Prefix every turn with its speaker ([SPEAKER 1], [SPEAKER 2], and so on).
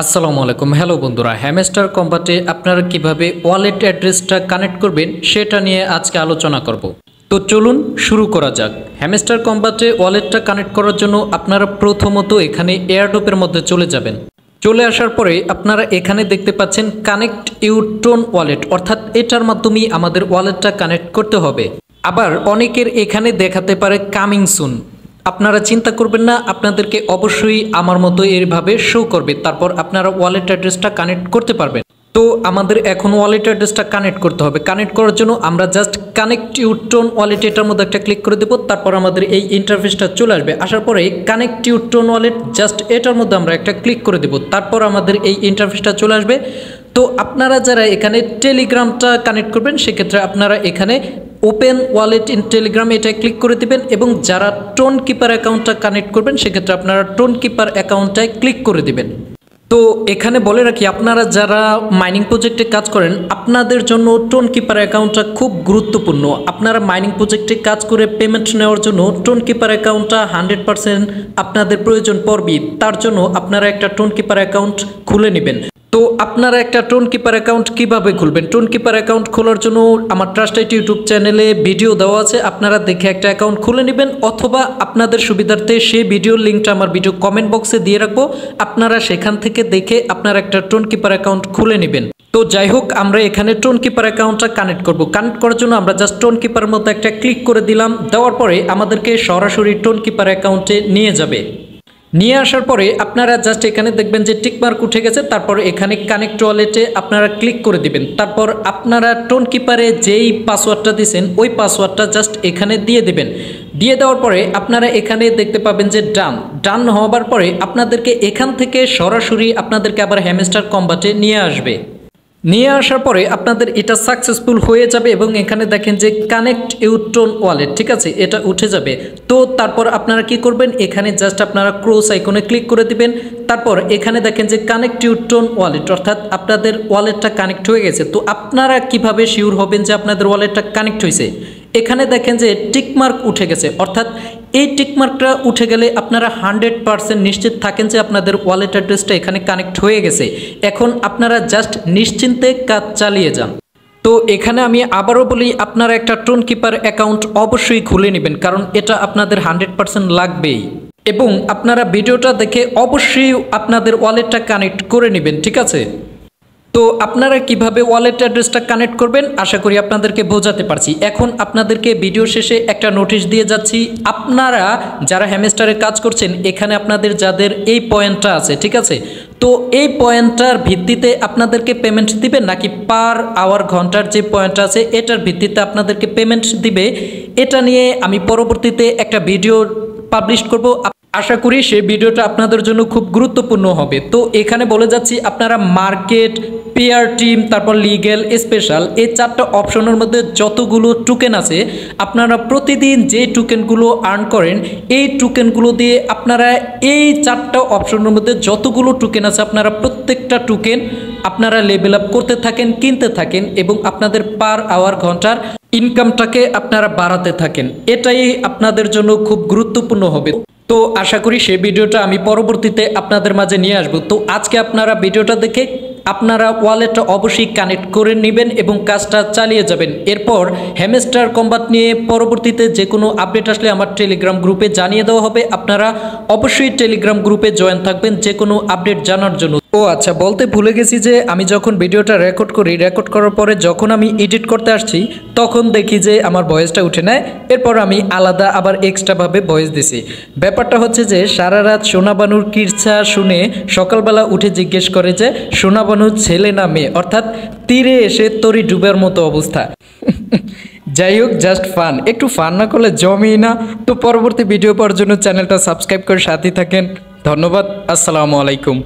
[SPEAKER 1] আসসালামু আলাইকুম। হ্যালো বন্ধুরা, হ্যামস্টার কম্বাটে আপনারা কিভাবে ওয়ালেট অ্যাড্রেসটা কানেক্ট করবেন সেটা নিয়ে আজকে আলোচনা করব। তো চলুন শুরু করা যাক। হ্যামস্টার কম্বাটে ওয়ালেটটা কানেক্ট করার জন্য আপনারা প্রথমত এখানে এয়ারড্রপের মধ্যে চলে যাবেন। চলে আসার পরে আপনারা এখানে দেখতে পাচ্ছেন কানেক্ট ইউর ট্রোন ওয়ালেট, অর্থাৎ এটার মাধ্যমেই আমাদের ওয়ালেটটা কানেক্ট করতে হবে। আবার অনেকের এখানে দেখাতে পারে কামিং সুন। আপনারা চিন্তা করবেন না, আপনাদেরকে অবশ্যই আমার মতো এইভাবে শো করবে, তারপর আপনারা ওয়ালেট অ্যাড্রেসটা কানেক্ট করতে পারবেন। তো আমাদের এখন ওয়ালেট অ্যাড্রেসটা কানেক্ট করতে হবে। কানেক্ট করার জন্য আমরা just connect your Tron wallet এটার মধ্যে একটা ক্লিক করে দেবো, তারপর আমাদের এই ইন্টারফেসটা চলে আসবে। আসার পরে connect your Tron wallet just এটার মধ্যে আমরা একটা ক্লিক করে দেবো, তারপর আমাদের এই ইন্টারফেসটা চলে আসবে। তো আপনারা যারা এখানে টেলিগ্রামটা কানেক্ট করবেন সেক্ষেত্রে আপনারা এখানে ওপেন ওয়ালেট ইন টেলিগ্রাম এটা ক্লিক করে দিবেন, এবং যারা টোন কিপার অ্যাকাউন্টটা কানেক্ট করবেন সেক্ষেত্রে আপনারা টোন কিপার অ্যাকাউন্টটায় ক্লিক করে দিবেন। তো এখানে বলে রাখি, আপনারা যারা মাইনিং প্রজেক্টে কাজ করেন আপনাদের জন্য টোন কিপার অ্যাকাউন্টটা খুব গুরুত্বপূর্ণ। আপনারা মাইনিং প্রজেক্টে কাজ করে পেমেন্ট নেওয়ার জন্য টোন কিপার অ্যাকাউন্টটা 100% আপনাদের প্রয়োজন পড়বে। তার জন্য আপনারা একটা টোন কিপার অ্যাকাউন্ট খুলে নেবেন। তো আপনারা একটা টোন কিপার অ্যাকাউন্ট কিভাবে খুলবেন? টোন কিপার অ্যাকাউন্ট খোলার জন্য আমার ট্রাস্টেড ইউটিউব চ্যানেলে ভিডিও দেওয়া আছে, আপনারা দেখে একটা অ্যাকাউন্ট খুলে নেবেন, অথবা আপনাদের সুবিধার্থে সেই ভিডিওর লিঙ্কটা আমার ভিডিও কমেন্ট বক্সে দিয়ে রাখবো, আপনারা সেখান থেকে দেখে আপনারা একটা টোন কিপার অ্যাকাউন্ট খুলে নেবেন। তো যাই হোক, আমরা এখানে টোন কিপার অ্যাকাউন্টটা কানেক্ট করব। কানেক্ট করার জন্য আমরা জাস্ট টোন কিপারের মতো একটা ক্লিক করে দিলাম। দেওয়ার পরে আমাদেরকে সরাসরি টোন কিপার অ্যাকাউন্টে নিয়ে যাবে। নিয়ে আসার পরে আপনারা জাস্ট এখানে দেখবেন যে টিকমার্ক উঠে গেছে, তারপর এখানে কানেক্ট ওয়ালেটে আপনারা ক্লিক করে দিবেন। তারপর আপনারা টোন কিপারে যেই পাসওয়ার্ডটা দিয়েছেন ওই পাসওয়ার্ডটা জাস্ট এখানে দিয়ে দিবেন। দিয়ে দেওয়ার পরে আপনারা এখানে দেখতে পাবেন যে ডান হওয়ার পরে আপনাদেরকে এখান থেকে সরাসরি আপনাদেরকে আবার হ্যামস্টার কম্বাটে নিয়ে আসবে। নিয়ে আসার পরে আপনাদের এটা সাকসেসফুল হয়ে যাবে, এবং এখানে দেখেন যে কানেক্ট ইউর ট্রোন ওয়ালেট, ঠিক আছে, এটা উঠে যাবে। তো তারপর আপনারা কি করবেন, এখানে জাস্ট আপনারা ক্রস আইকনে ক্লিক করে দিবেন। তারপর এখানে দেখেন যে কানেক্ট ইউর ট্রোন ওয়ালেট, অর্থাৎ আপনাদের ওয়ালেটটা কানেক্ট হয়ে গেছে। তো আপনারা কিভাবে শিওর হবেন যে আপনাদের ওয়ালেটটা কানেক্ট হয়েছে? এখানে দেখেন যে টিকমার্ক উঠে গেছে, অর্থাৎ এই টিকমার্কটা উঠে গেলে আপনারা 100% নিশ্চিত থাকেন যে আপনাদের ওয়ালেট অ্যাড্রেসটা এখানে কানেক্ট হয়ে গেছে। এখন আপনারা জাস্ট নিশ্চিন্তে কাজ চালিয়ে যান। তো এখানে আমি আবারও বলি, আপনারা একটা টোন কিপার অ্যাকাউন্ট অবশ্যই খুলে নেবেন, কারণ এটা আপনাদের 100% লাগবেই। এবং আপনারা ভিডিওটা দেখে অবশ্যই আপনাদের ওয়ালেটটা কানেক্ট করে নেবেন, ঠিক আছে? তো আপনারা কিভাবে ওয়ালেট অ্যাড্রেসটা কানেক্ট করবেন আশা করি আপনাদেরকে বোঝাতে পারছি। এখন আপনাদেরকে ভিডিও শেষে একটা নোটিশ দিয়ে যাচ্ছি, আপনারা যারা হ্যামস্টারে কাজ করছেন এখানে আপনাদের যাদের এই পয়েন্টটা আছে, ঠিক আছে, তো এই পয়েন্টটার ভিত্তিতে আপনাদেরকে পেমেন্ট দিবে, নাকি পার আওয়ার ঘন্টার যে পয়েন্ট আছে এটার ভিত্তিতে আপনাদেরকে পেমেন্ট দিবে, এটা নিয়ে আমি পরবর্তীতে একটা ভিডিও পাবলিশ করব। আশা করি সেই ভিডিওটা আপনাদের জন্য খুব গুরুত্বপূর্ণ হবে। তো এখানে বলে যাচ্ছি, আপনারা মার্কেট, পেয়ার টিম, তারপর লিগ্যাল, স্পেশাল, এই 4টা অপশনের মধ্যে যতগুলো টোকেন আছে আপনারা প্রতিদিন যে টোকেনগুলো আর্ন করেন এই টোকেনগুলো দিয়ে আপনারা এই 4টা অপশনের মধ্যে যতগুলো টোকেন আছে আপনারা প্রত্যেকটা টোকেন আপনারা লেভেল আপ করতে থাকেন, কিনতে থাকেন, এবং আপনাদের পার আওয়ার ঘন্টার ইনকামটাকে আপনারা বাড়াতে থাকেন। এটাই আপনাদের জন্য খুব গুরুত্বপূর্ণ হবে। তো আশা করি সেই ভিডিওটা আমি পরবর্তীতে আপনাদের মাঝে নিয়ে আসবো। তো আজকে আপনারা ভিডিওটা দেখে আপনারা ওয়ালেটটা অবশ্যই কানেক্ট করে নেবেন এবং কাজটা চালিয়ে যাবেন। এরপর হ্যামস্টার কম্বাট নিয়ে পরবর্তীতে যে কোনো আপডেট আসলে আমার টেলিগ্রাম গ্রুপে জানিয়ে দেওয়া হবে। আপনারা অবশ্যই টেলিগ্রাম গ্রুপে জয়েন থাকবেন যে কোনো আপডেট জানার জন্য। ও আচ্ছা, বলতে ভুলে গেছি যে আমি যখন ভিডিওটা রেকর্ড করি, রেকর্ড করার পরে যখন আমি এডিট করতে আসছি তখন দেখি যে আমার ভয়েসটা উঠে নেয়। এরপর আমি আলাদা আবার এক্সট্রাভাবে ভয়েস দিছি। ব্যাপারটা হচ্ছে যে সারা রাত সোনাবানুর কিরছা শুনে সকালবেলা উঠে জিজ্ঞেস করে যে সোনাবানুর ছেলে না মেয়ে, অর্থাৎ তীরে এসে তরি ডুবার মতো অবস্থা। যাই হোক, জাস্ট ফান, একটু ফান না করলে জমেই না। তো পরবর্তী ভিডিও পাওয়ার জন্য চ্যানেলটা সাবস্ক্রাইব করে সাথে থাকেন। ধন্যবাদ। আসসালামু আলাইকুম।